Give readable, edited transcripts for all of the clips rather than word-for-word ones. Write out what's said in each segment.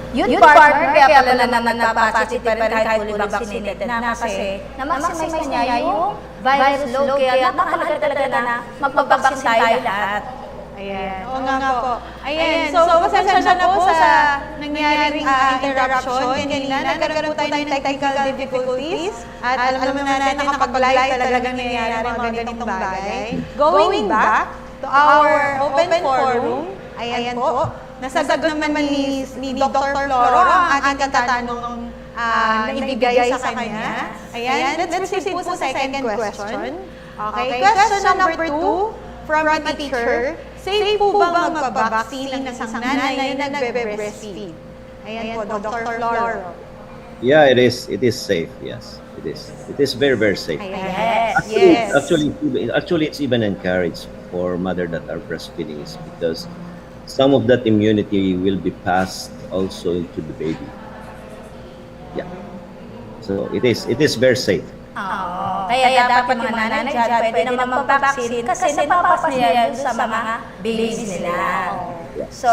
Yun partner, kaya pala naman nagpa-positive pa rin kahit fully vaccinated na kasi na-maximize niya yung virus load. Kaya napakalaga talaga na magpapabaksin tayo lahat. Ayan. Oo nga po. Ayan. So, pasensya na po sa nangyaring interruption kanina. Nagkaroon po tayo ng technical difficulties. At alam naman natin na kapag live talagang nangyayari mga ganitong bagay. Going back to our open forum, ayan po, nasagot naman ni Dr. Floro ang ating katanong na ibigay sa kanya. Ayan. Let's proceed po sa second question. Okay. Question number 2 from a teacher. Safe po bang magpabaksin ng isang nanay na nagbe-breastfeed? Ayan po, Dr. Floro. Yeah, it is. It is safe. Yes, it is. It is very, very safe. Yes, Yes. Actually, it's even encouraged for mother that are breastfeeding is because some of that immunity will be passed also into the baby. Yeah. So it is very safe. Kaya dapat yung mga nanay dyan pwede naman magpabaksin kasi napapas nila yun sa mga babies nila. So,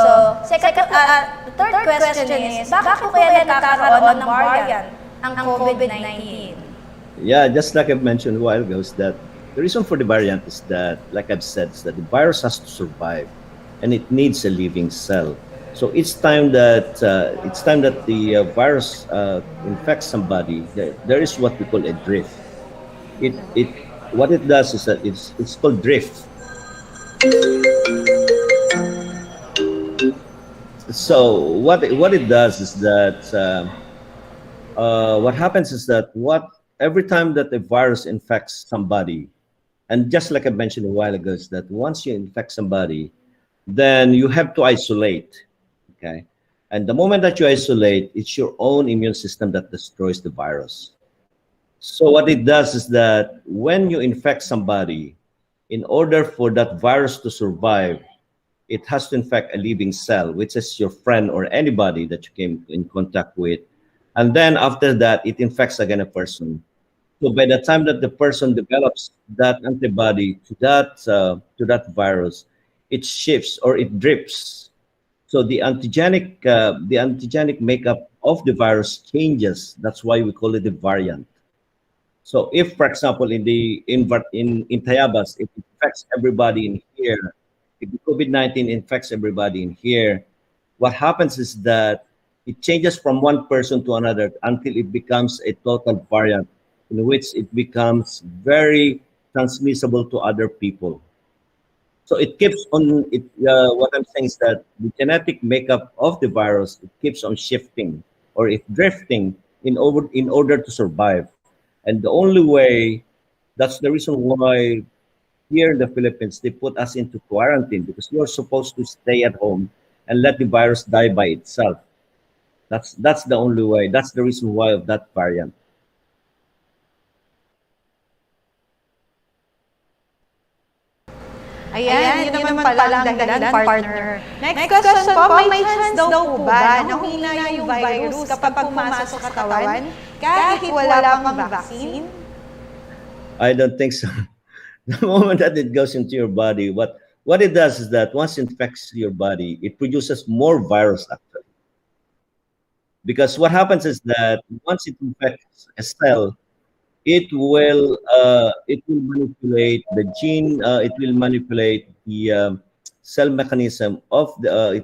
third question is, bakit po kaya nagkakaroon ng variant ang COVID-19? Yeah, just like I mentioned a while ago, is that the reason for the variant is that, like I've said, is that the virus has to survive, and it needs a living cell. So each time that the virus infects somebody, there is what we call a drift. What it does is that it's called drift. So what it does is that what happens is that every time that the virus infects somebody, and just like I mentioned a while ago, is that once you infect somebody, then you have to isolate. Okay, and the moment that you isolate, it's your own immune system that destroys the virus. So what it does is that when you infect somebody, in order for that virus to survive, it has to infect a living cell, which is your friend or anybody that you came in contact with. And then after that, it infects again a person. So by the time that the person develops that antibody to that virus, it shifts or it drifts. So the antigenic makeup of the virus changes. That's why we call it a variant. So if, for example, in Tayabas, it infects everybody in here, if the COVID-19 infects everybody in here, what happens is that it changes from one person to another until it becomes a total variant, in which it becomes very transmissible to other people. So it keeps on. What I'm saying is that the genetic makeup of the virus, it keeps on shifting or it drifting in order to survive. And the only way, that's the reason why here in the Philippines they put us into quarantine, because you're supposed to stay at home and let the virus die by itself. That's the only way. That's the reason why of that variant. Ayan, yun naman pala ang dahilan, partner. Next question po, may chance daw po ba na humina yung virus kapag pumasok sa katawan kahit wala pang vaccine? I don't think so. The moment that it goes into your body, what it does is that once it infects your body, it produces more virus actually. Because what happens is that once it infects a cell, it will manipulate the gene. It will manipulate the cell mechanism of the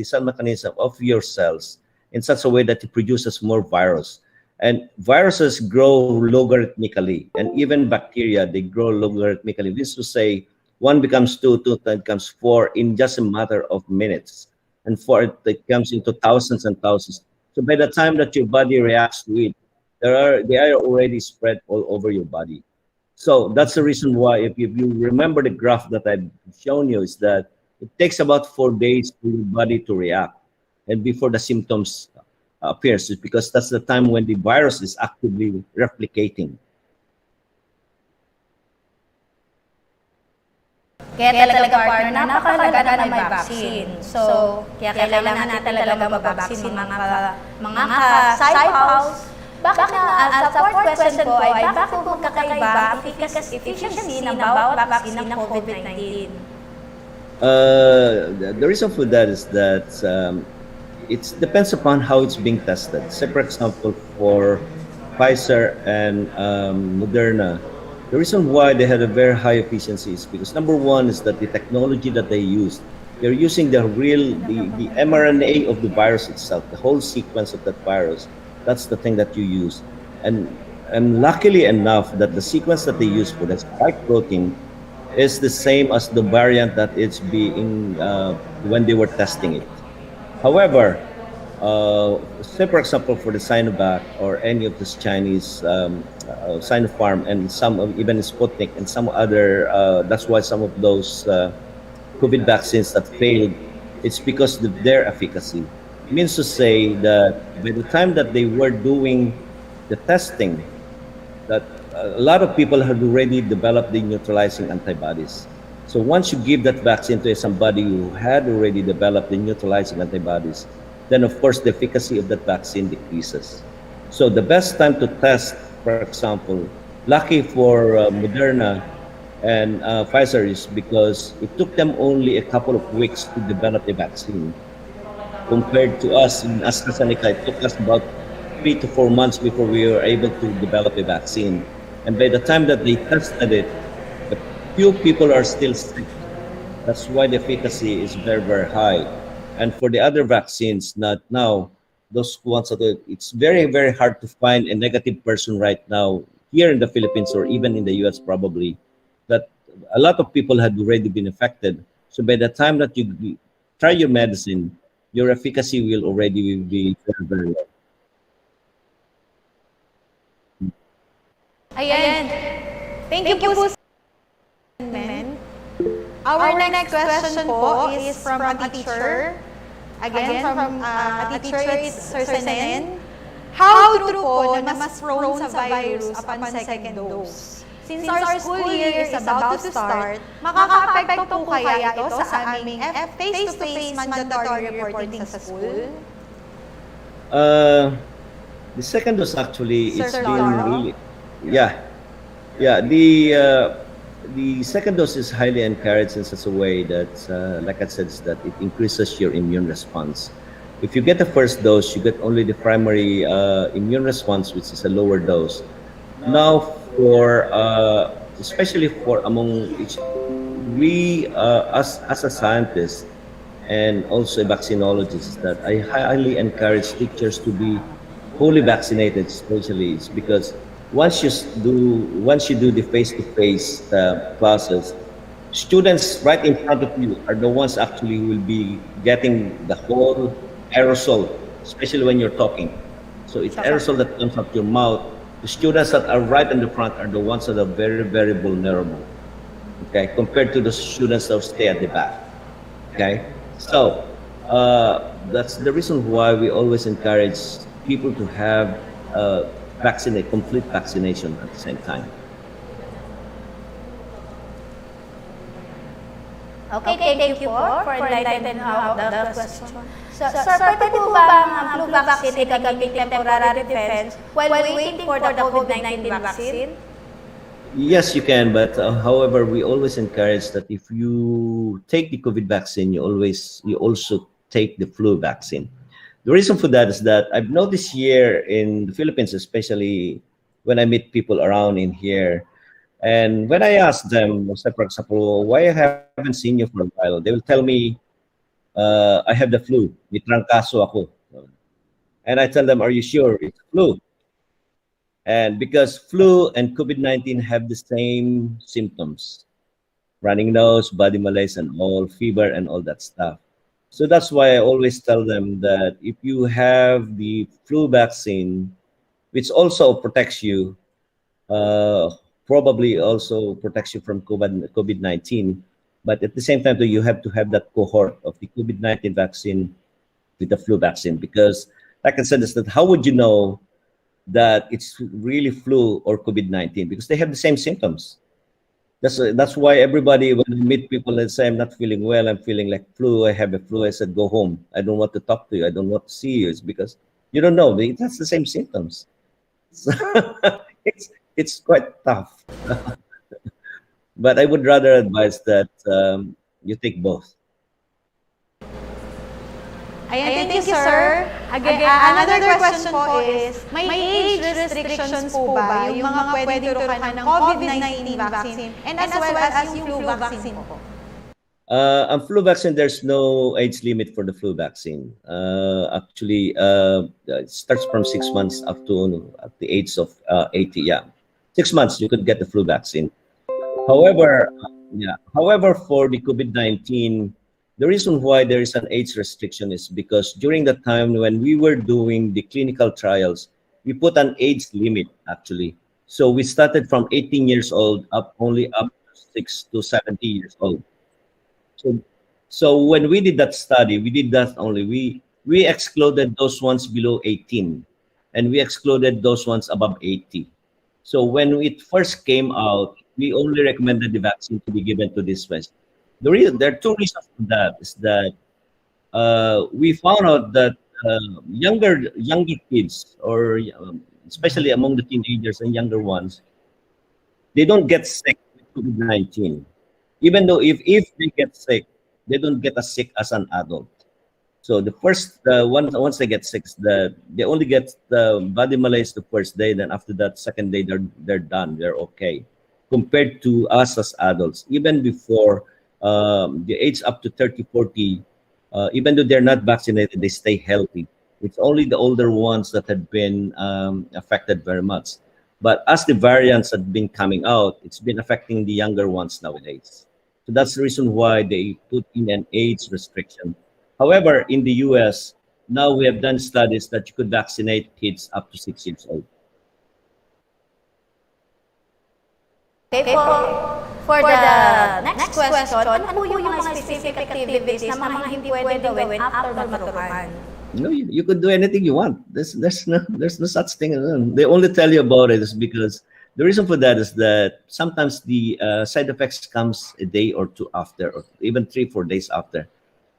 cell mechanism of your cells in such a way that it produces more virus. And viruses grow logarithmically, and even bacteria, they grow logarithmically. This is to say, 1 becomes 2, 2 becomes 4 in just a matter of minutes, and 4 it comes into thousands and thousands. So by the time that your body reacts to it, they are already spread all over your body. So that's the reason why, if you remember the graph that I've shown you, is that it takes about 4 days for your body to react, and before the symptoms appears, because that's the time when the virus is actively replicating. Kaya talaga partner, napakahalaga na may vaccine. So, kaya kailangan natin talaga mababaksin mga ka-safe house. Bakit na, sa fourth question po ay bakit magkakaiba ang efficiency ng bawat vaccine ng COVID-19? The reason for that is that it depends upon how it's being tested. Say, for example, for Pfizer and Moderna, the reason why they had a very high efficiency is because number one is that the technology that they used, they're using the mRNA of the virus itself, the whole sequence of that virus. That's the thing that you use, and and luckily enough that the sequence that they use for the spike protein is the same as the variant that it's being when they were testing it. However, say for example for the Sinovac or any of this Chinese Sinopharm and some of even Sputnik and some other, that's why some of those COVID vaccines that failed, it's because of their efficacy. Means to say that by the time that they were doing the testing, that a lot of people had already developed the neutralizing antibodies. So once you give that vaccine to somebody who had already developed the neutralizing antibodies, then of course the efficacy of that vaccine decreases. So the best time to test, for example, lucky for Moderna and Pfizer is because it took them only a couple of weeks to develop a vaccine compared to us in AstraZeneca. It took us about 3 to 4 months before we were able to develop a vaccine. And by the time that they tested it, a few people are still sick. That's why the efficacy is very, very high. And for the other vaccines, not now, those ones that it's very, very hard to find a negative person right now here in the Philippines or even in the US probably, that a lot of people had already been affected. So by the time that you try your medicine, your efficacy will already be very, very low. Ayan. Thank you po, men. Our next question po is from a teacher. Again, from a teacher, it's Sir Senen. How true po na mas prone sa virus upon second dose? Since our school year is about to start, makaka-apekto po kaya ito sa aming face-to-face mandatory reporting sa school? The second dose actually it's Sir been Lauro? really, yeah, yeah. The second dose is highly encouraged in such a way that, like I said, is that it increases your immune response. If you get the first dose, you get only the primary immune response, which is a lower dose. Now, for especially for among each, we as a scientist and also a vaccinologist, that I highly encourage teachers to be fully vaccinated, especially it's because once you do the face-to-face classes, students right in front of you are the ones actually who will be getting the whole aerosol, especially when you're talking. So it's aerosol that comes out your mouth. The students that are right in the front are the ones that are very, very vulnerable, okay, compared to the students that stay at the back, okay? So that's the reason why we always encourage people to have complete vaccination at the same time. Okay, thank you for enlightening out the question. So, sir, pwede po ba ang flu vaccine ay gamitin temporary defense while waiting for the COVID-19 vaccine? Yes, you can, but however, we always encourage that if you take the COVID vaccine, you also take the flu vaccine. The reason for that is that I've noticed here in the Philippines, especially when I meet people around in here, and when I ask them, say for example, why I haven't seen you for a while, they will tell me, I have the flu. May trangkaso ako. And I tell them, are you sure it's flu? And because flu and COVID-19 have the same symptoms, running nose, body malaise, and all, fever, and all that stuff. So that's why I always tell them that if you have the flu vaccine, which also protects you, probably also protects you from COVID-19, but at the same time, you have to have that cohort of the COVID-19 vaccine with the flu vaccine, because like I said, is that how would you know that it's really flu or COVID-19? Because they have the same symptoms. That's why everybody, when you meet people and say, I'm not feeling well, I'm feeling like flu, I have a flu, I said, go home. I don't want to talk to you. I don't want to see you. It's because you don't know. That's the same symptoms. So it's quite tough. But I would rather advise that you take both. Ayan, thank you, sir. Again, another question po is, may age restrictions po ba yung mga pwede turukan ng COVID-19 vaccine and as well as yung flu vaccine po? On flu vaccine, there's no age limit for the flu vaccine. Actually, it starts from 6 months up to at the age of 80. Yeah, 6 months you could get the flu vaccine. However, for the COVID-19, the reason why there is an age restriction is because during the time when we were doing the clinical trials, we put an age limit actually. So we started from 18 years old only up to 6 to 70 years old. So when we did that study, we did that only. We excluded those ones below 18, and we excluded those ones above 80. So when it first came out, we only recommended the vaccine to be given to this ones. There are two reasons for that. Is that we found out that younger kids, or especially among the teenagers and younger ones, they don't get sick with COVID-19. Even though if they get sick, they don't get as sick as an adult. So the first once they get sick, they only get the body malaise the first day. Then after that, second day they're done. They're okay. Compared to us as adults, even before the age up to 30, 40, even though they're not vaccinated, they stay healthy. It's only the older ones that have been affected very much. But as the variants have been coming out, it's been affecting the younger ones nowadays. So that's the reason why they put in an age restriction. However, in the US, now we have done studies that you could vaccinate kids up to 6 years old. Okay for the next question, ano po yung mga specific activities na mga hindi pwede gawin after maturuan? No, you could do anything you want. There's no such thing. They only tell you about it is because the reason for that is that sometimes the side effects comes a day or two after, or even 3-4 days after.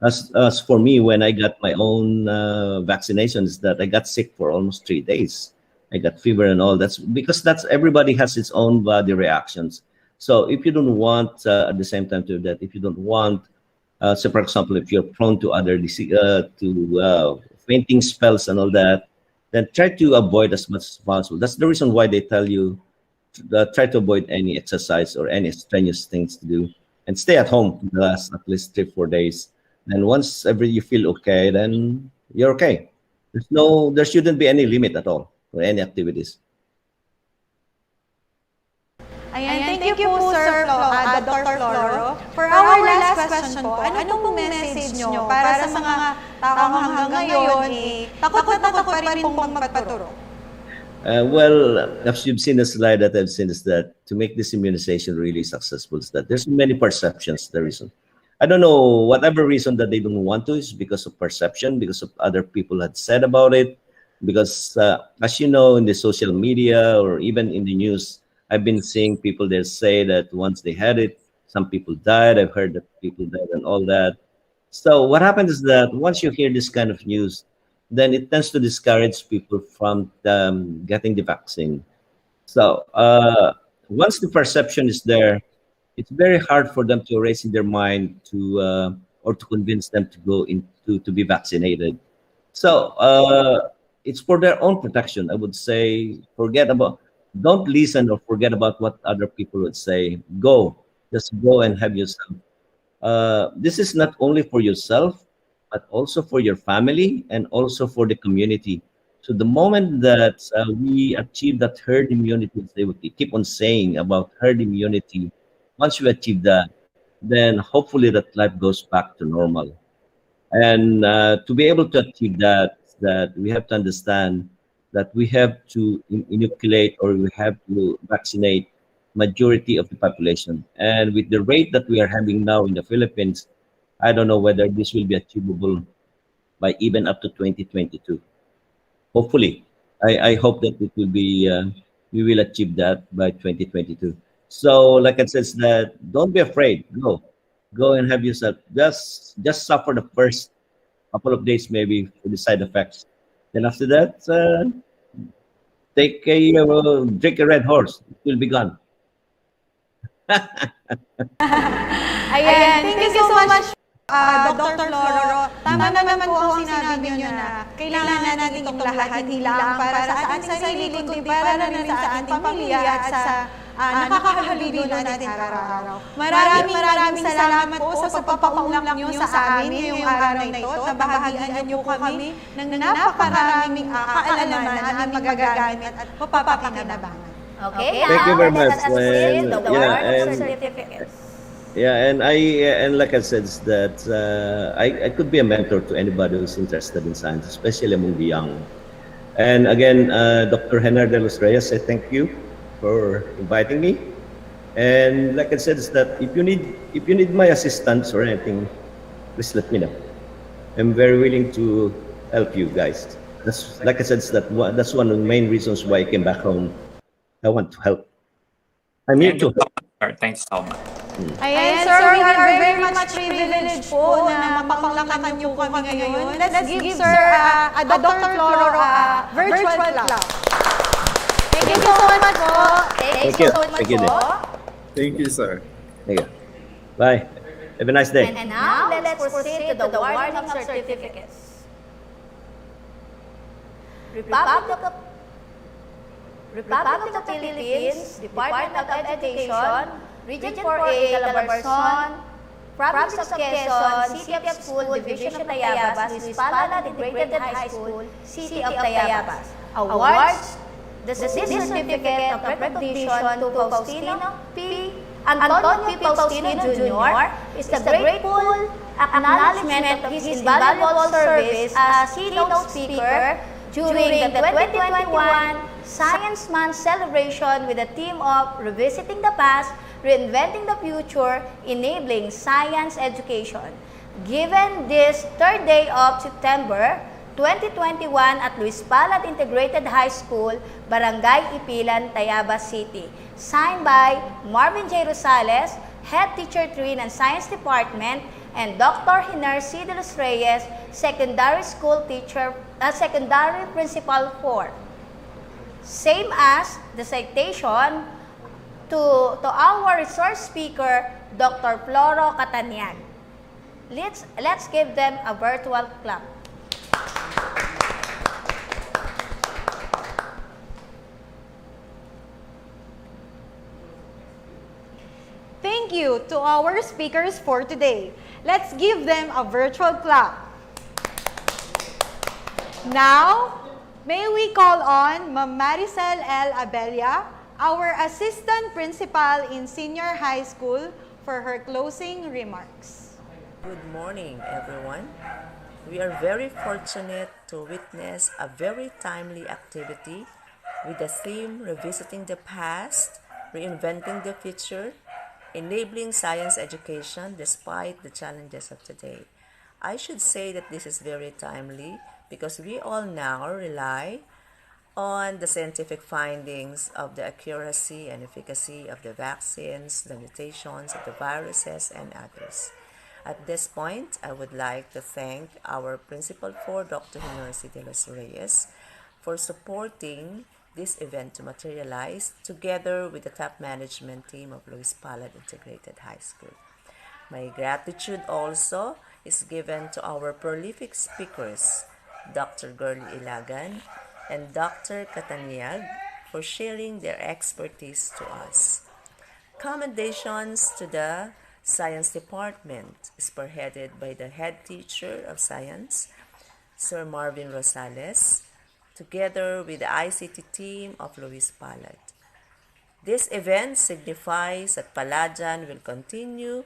As for me, when I got my own vaccinations, that I got sick for almost 3 days. I got fever and all. That's because everybody has its own body reactions. So if you don't want at the same time to that, if you don't want, so for example, if you're prone to other disease, to fainting spells and all that, then try to avoid as much as possible. That's the reason why they tell you try to avoid any exercise or any strenuous things to do, and stay at home for the last at least 3-4 days. And once you feel okay, then you're okay. There shouldn't be any limit at all for any activities. Ayan, thank you po, Sir Dr. Floro. For our last question po, ano pong message nyo para sa mga taong hanggang ngayon, takot pa rin pong magpaturo? Well, as you've seen the slide that I've seen, is that to make this immunization really successful, is that there's many perceptions. The reason, I don't know, whatever reason that they don't want to is because of perception, because of other people had said about it, because as you know, in the social media or even in the news, I've been seeing people there say that once they had it, some people died. I've heard that people died and all that. So what happens is that once you hear this kind of news, then it tends to discourage people from getting the vaccine. So once the perception is there, it's very hard for them to raise in their mind to or to convince them to go to be vaccinated. So it's for their own protection. I would say don't listen or forget about what other people would say. Just go and have yourself. This is not only for yourself, but also for your family and also for the community. So the moment that we achieve that herd immunity, as they would keep on saying about herd immunity, once you achieve that, then hopefully that life goes back to normal. And to be able to achieve that we have to understand that we have to inoculate or we have to vaccinate majority of the population. And with the rate that we are having now in the Philippines, I don't know whether this will be achievable by even up to 2022. Hopefully, I hope that it will be, we will achieve that by 2022. So like I said, that don't be afraid, go and have yourself, just suffer the first couple of days maybe for the side effects. Then after that, drink a Red Horse, it will be gone. Ayan, thank you so much, Dr. Floro. Tama naman po ang sinabi niyo na kailangan natin itong lahat, hindi lang para sa ating sarili, kundi para rin sa ating pamilya at sa nakakahalubilo natin araw-araw. Maraming salamat po sa pagpapaunlak niyo sa amin ngayong araw na ito at nabahagian niyo kami ng napakaraming kaalaman na aming magagamit at mapapakinabangan. Okay, Thank you very much, let us Gwen. receive the Yeah, award and- certificates. Yeah, and like I said, that I could be a mentor to anybody who's interested in science, especially among the young. And again, Dr. Henar de los Reyes, I thank you for inviting me. And like I said, is that if you need my assistance or anything, please let me know. I'm very willing to help you guys. That's like I said, that's one of the main reasons why I came back home. I want to help. I'm here to help. Thanks so much. Ayan, sir, we are very much privileged po na mapaunlakan niyo po kami ngayon. Let's give sir a Dr. Floro a virtual clap. Thank you so much po. Thank you. you so much Thank you, po. Thank you, sir. There you go. Bye. Have a nice day. And now, let's proceed to the awarding of certificates. Republic of the Philippines, Department of Education, Region 4A, Calabarzon, Province of Quezon, City of School, Division of Tayabas, Luis Palad Integrated High School, City of Tayabas. Awards, the certificate of recognition to Faustino P. Antonio P. Faustino Jr. is the grateful acknowledgement of his invaluable service as keynote speaker during the 2021 Science Month celebration with the theme of Revisiting the Past, Reinventing the Future, Enabling Science Education. Given this third day of September 2021 at Luis Palad Integrated High School, Barangay Ipilan, Tayabas City. Signed by Marvin J. Rosales, Head Teacher 3 ng Science Department, and Dr. Hiner C. de los Reyes, Secondary School Teacher, Secondary Principal 4. Same as the citation to our resource speaker, Dr. Floro Cataniag. Let's give them a virtual clap. Thank you to our speakers for today. Let's give them a virtual clap. Now, may we call on Ma'am Maricel L. Abella, our Assistant Principal in Senior High School, for her closing remarks. Good morning, everyone. We are very fortunate to witness a very timely activity with the theme Revisiting the Past, Reinventing the Future, Enabling Science Education despite the challenges of today. I should say that this is very timely because we all now rely on the scientific findings of the accuracy and efficacy of the vaccines, the mutations of the viruses, and others. At this point, I would like to thank our Principal 4, Dr. Hiner C. de los Reyes, for supporting this event to materialize together with the top management team of Luis Palad Integrated High School. My gratitude also is given to our prolific speakers, Dr. Gurley Ilagan and Dr. Cataniag, for sharing their expertise to us. Commendations to the Science Department, spearheaded by the Head Teacher of Science, Sir Marvin Rosales, together with the ICT team of Luis Palad. This event signifies that Palladian will continue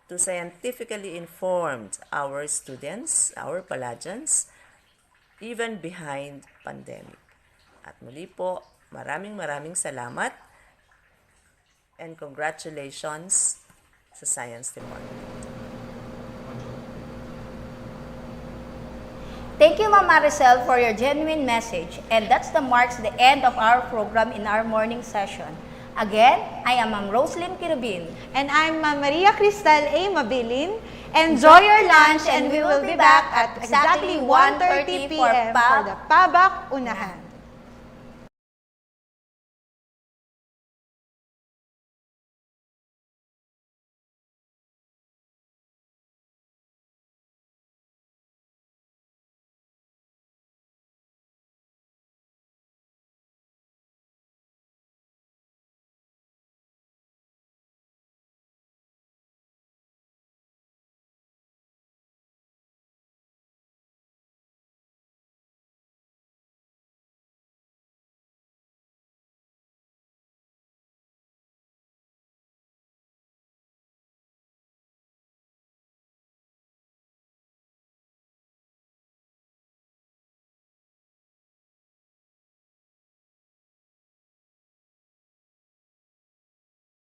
to scientifically inform our students, our Palladians, even behind pandemic. At muli po, maraming salamat and congratulations sa Science Department. Thank you, Ma'am Maricel, for your genuine message. And that's marks the end of our program in our morning session. Again, I am Ma'am Roslyn Kirubin. And I'm Ma'am Maria Cristal A. Mabilin. Enjoy your lunch and we will be back at exactly 1:30 p.m. for the Pabak Unahan.